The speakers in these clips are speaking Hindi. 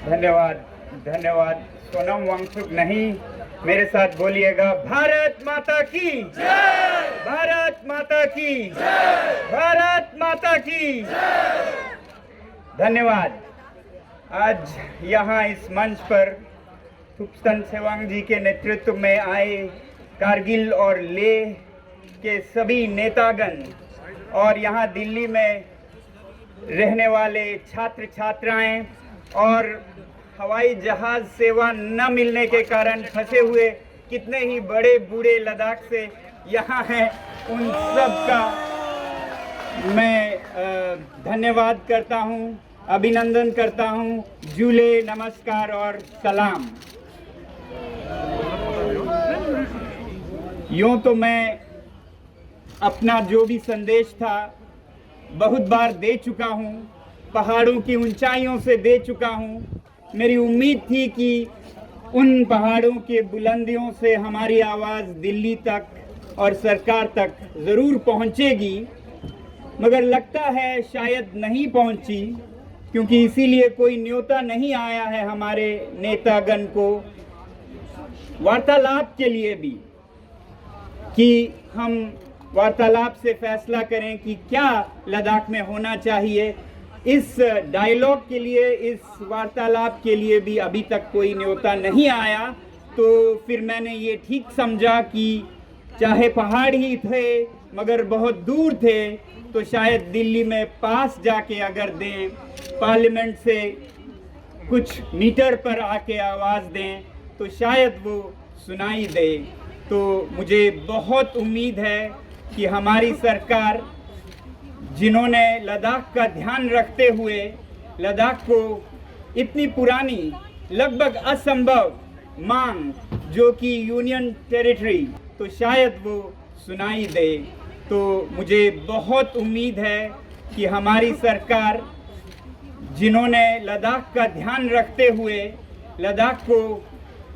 धन्यवाद धन्यवाद। सोनम वांगचुक नहीं, मेरे साथ बोलिएगा, भारत माता की जय, भारत माता की जय, भारत माता की जय। धन्यवाद। आज यहाँ इस मंच पर थुप्सन सेवांग जी के नेतृत्व में आए कारगिल और लेह के सभी नेतागण और यहाँ दिल्ली में रहने वाले छात्र छात्राएं और हवाई जहाज सेवा न मिलने के कारण फंसे हुए कितने ही बड़े बूढ़े लद्दाख से यहाँ हैं, उन सब का मैं धन्यवाद करता हूँ, अभिनंदन करता हूँ। जूले, नमस्कार और सलाम। यूँ तो मैं अपना जो भी संदेश था बहुत बार दे चुका हूँ, पहाड़ों की ऊंचाइयों से दे चुका हूँ। मेरी उम्मीद थी कि उन पहाड़ों के बुलंदियों से हमारी आवाज़ दिल्ली तक और सरकार तक ज़रूर पहुँचेगी, मगर लगता है शायद नहीं पहुँची, क्योंकि इसीलिए कोई न्योता नहीं आया है हमारे नेतागण को वार्तालाप के लिए भी, कि हम वार्तालाप से फैसला करें कि क्या लद्दाख में होना चाहिए। इस डायलॉग के लिए, इस वार्तालाप के लिए भी अभी तक कोई न्योता नहीं आया। तो फिर मैंने ये ठीक समझा कि चाहे पहाड़ ही थे मगर बहुत दूर थे, तो शायद दिल्ली में पास जाके अगर दें, पार्लियामेंट से कुछ मीटर पर आके आवाज़ दें, तो शायद वो सुनाई दे। तो मुझे बहुत उम्मीद है कि हमारी सरकार, जिन्होंने लद्दाख का ध्यान रखते हुए लद्दाख को इतनी पुरानी, लगभग असंभव मांग जो कि यूनियन टेरिटरी, तो शायद वो सुनाई दे। तो मुझे बहुत उम्मीद है कि हमारी सरकार, जिन्होंने लद्दाख का ध्यान रखते हुए लद्दाख को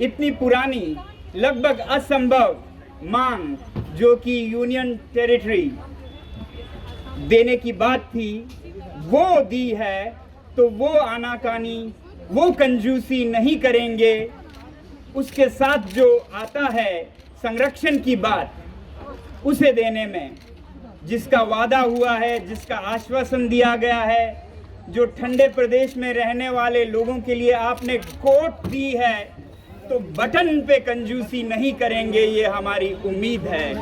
इतनी पुरानी, लगभग असंभव मांग जो कि यूनियन टेरिटरी देने की बात थी, वो दी है, तो वो आनाकानी, वो कंजूसी नहीं करेंगे। उसके साथ जो आता है संरक्षण की बात, उसे देने में जिसका वादा हुआ है, जिसका आश्वासन दिया गया है, जो ठंडे प्रदेश में रहने वाले लोगों के लिए आपने कोट दी है, तो बटन पे कंजूसी नहीं करेंगे, ये हमारी उम्मीद है।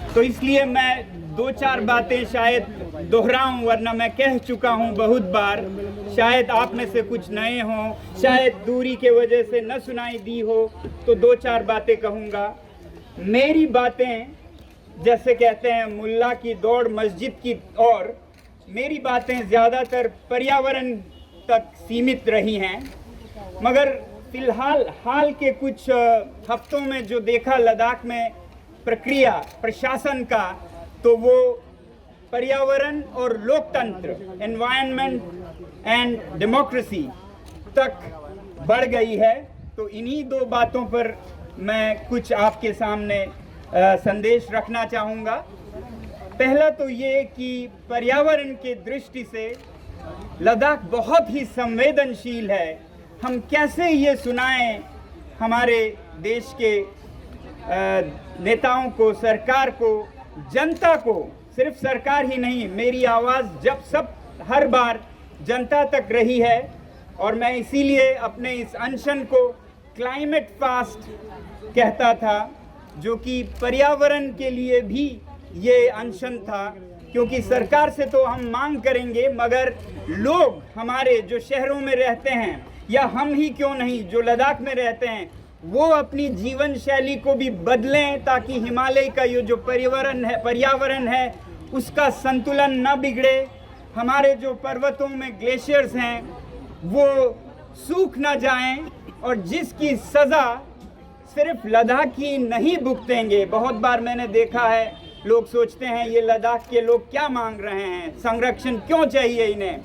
तो इसलिए मैं दो चार बातें शायद दोहराऊं, वरना मैं कह चुका हूं बहुत बार। शायद आप में से कुछ नए हों, शायद दूरी के वजह से न सुनाई दी हो, तो दो चार बातें कहूँगा। मेरी बातें, जैसे कहते हैं मुल्ला की दौड़ मस्जिद की ओर, मेरी बातें ज़्यादातर पर्यावरण तक सीमित रही हैं, मगर फ़िलहाल हाल के कुछ हफ्तों में जो देखा लद्दाख में प्रक्रिया प्रशासन का, तो वो पर्यावरण और लोकतंत्र, एनवायरनमेंट एंड डेमोक्रेसी तक बढ़ गई है। तो इन्हीं दो बातों पर मैं कुछ आपके सामने संदेश रखना चाहूँगा। पहला तो ये कि पर्यावरण के दृष्टि से लद्दाख बहुत ही संवेदनशील है। हम कैसे ये सुनाएं हमारे देश के नेताओं को, सरकार को, जनता को, सिर्फ सरकार ही नहीं, मेरी आवाज़ जब सब हर बार जनता तक रही है, और मैं इसीलिए अपने इस अनशन को क्लाइमेट फास्ट कहता था, जो कि पर्यावरण के लिए भी ये अनशन था, क्योंकि सरकार से तो हम मांग करेंगे, मगर लोग हमारे जो शहरों में रहते हैं, या हम ही क्यों नहीं जो लद्दाख में रहते हैं, वो अपनी जीवन शैली को भी बदलें, ताकि हिमालय का ये जो पर्यावरण है उसका संतुलन न बिगड़े। हमारे जो पर्वतों में ग्लेशियर्स हैं वो सूख ना जाएं, और जिसकी सज़ा सिर्फ लद्दाखी नहीं भुगतेंगे। बहुत बार मैंने देखा है, लोग सोचते हैं ये लद्दाख के लोग क्या मांग रहे हैं, संरक्षण क्यों चाहिए इन्हें।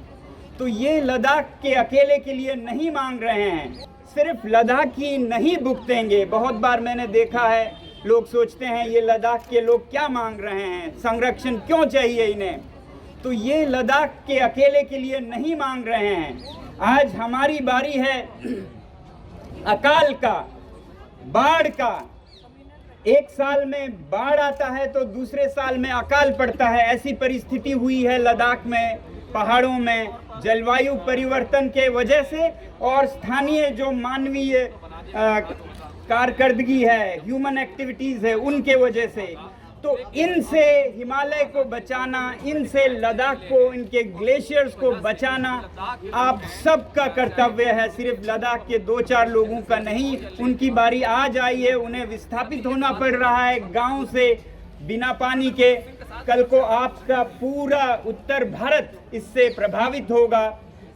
तो ये लद्दाख के अकेले के लिए नहीं मांग रहे हैं, सिर्फ लद्दाखी नहीं भुगतेंगे। बहुत बार मैंने देखा है, लोग सोचते हैं ये लद्दाख के लोग क्या मांग रहे हैं, संरक्षण क्यों चाहिए इन्हें। तो ये लद्दाख के अकेले के लिए नहीं मांग रहे हैं। आज हमारी बारी है अकाल का, बाढ़ का। एक साल में बाढ़ आता है तो दूसरे साल में अकाल पड़ता है। ऐसी परिस्थिति हुई है लद्दाख में, पहाड़ों में, जलवायु परिवर्तन के वजह से और स्थानीय जो मानवीय कारकर्दगी है, ह्यूमन एक्टिविटीज़ है, उनके वजह से। तो इनसे हिमालय को बचाना, इनसे लद्दाख को, इनके ग्लेशियर्स को बचाना आप सबका कर्तव्य है, सिर्फ लद्दाख के 2-4 लोगों का नहीं। उनकी बारी आज आई है, उन्हें विस्थापित होना पड़ रहा है गांव से बिना पानी के। कल को आपका पूरा उत्तर भारत इससे प्रभावित होगा।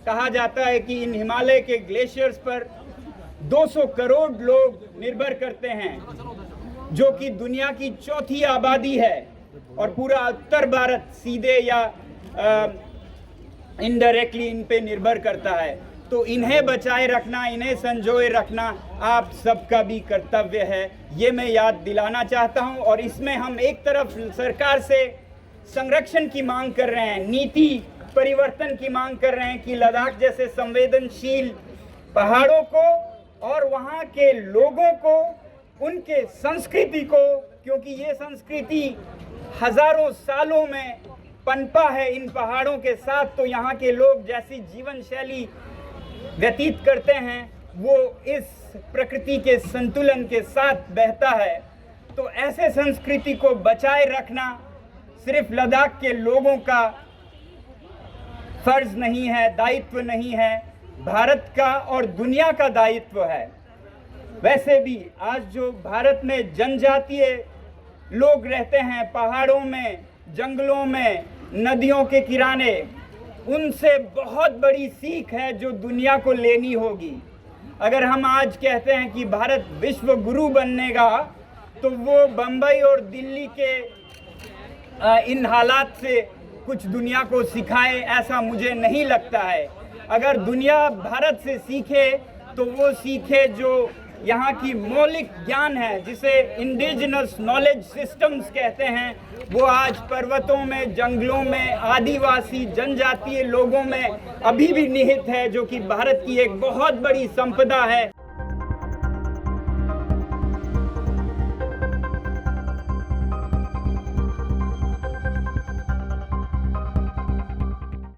कहा जाता है कि इन हिमालय के ग्लेशियर्स पर 200 करोड़ लोग निर्भर करते हैं, जो कि दुनिया की चौथी आबादी है, और पूरा उत्तर भारत सीधे या इनडायरेक्टली इन पे निर्भर करता है। तो इन्हें बचाए रखना, इन्हें संजोए रखना आप सबका भी कर्तव्य है, ये मैं याद दिलाना चाहता हूं। और इसमें हम एक तरफ सरकार से संरक्षण की मांग कर रहे हैं, नीति परिवर्तन की मांग कर रहे हैं कि लद्दाख जैसे संवेदनशील पहाड़ों को और वहाँ के लोगों को, उनके संस्कृति को, क्योंकि ये संस्कृति हजारों सालों में पनपा है इन पहाड़ों के साथ, तो यहाँ के लोग जैसी जीवन शैली व्यतीत करते हैं वो इस प्रकृति के संतुलन के साथ बहता है। तो ऐसे संस्कृति को बचाए रखना सिर्फ लद्दाख के लोगों का फर्ज नहीं है, दायित्व नहीं है, भारत का और दुनिया का दायित्व है। वैसे भी आज जो भारत में जनजातीय लोग रहते हैं पहाड़ों में, जंगलों में, नदियों के किनारे, उनसे बहुत बड़ी सीख है जो दुनिया को लेनी होगी। अगर हम आज कहते हैं कि भारत विश्व गुरु बनेगा, तो वो बम्बई और दिल्ली के इन हालात से कुछ दुनिया को सिखाए, ऐसा मुझे नहीं लगता है। अगर दुनिया भारत से सीखे तो वो सीखे जो यहाँ की मौलिक ज्ञान है, जिसे इंडिजिनस नॉलेज सिस्टम्स कहते हैं, वो आज पर्वतों में, जंगलों में, आदिवासी जनजातीय लोगों में अभी भी निहित है, जो कि भारत की एक बहुत बड़ी संपदा है।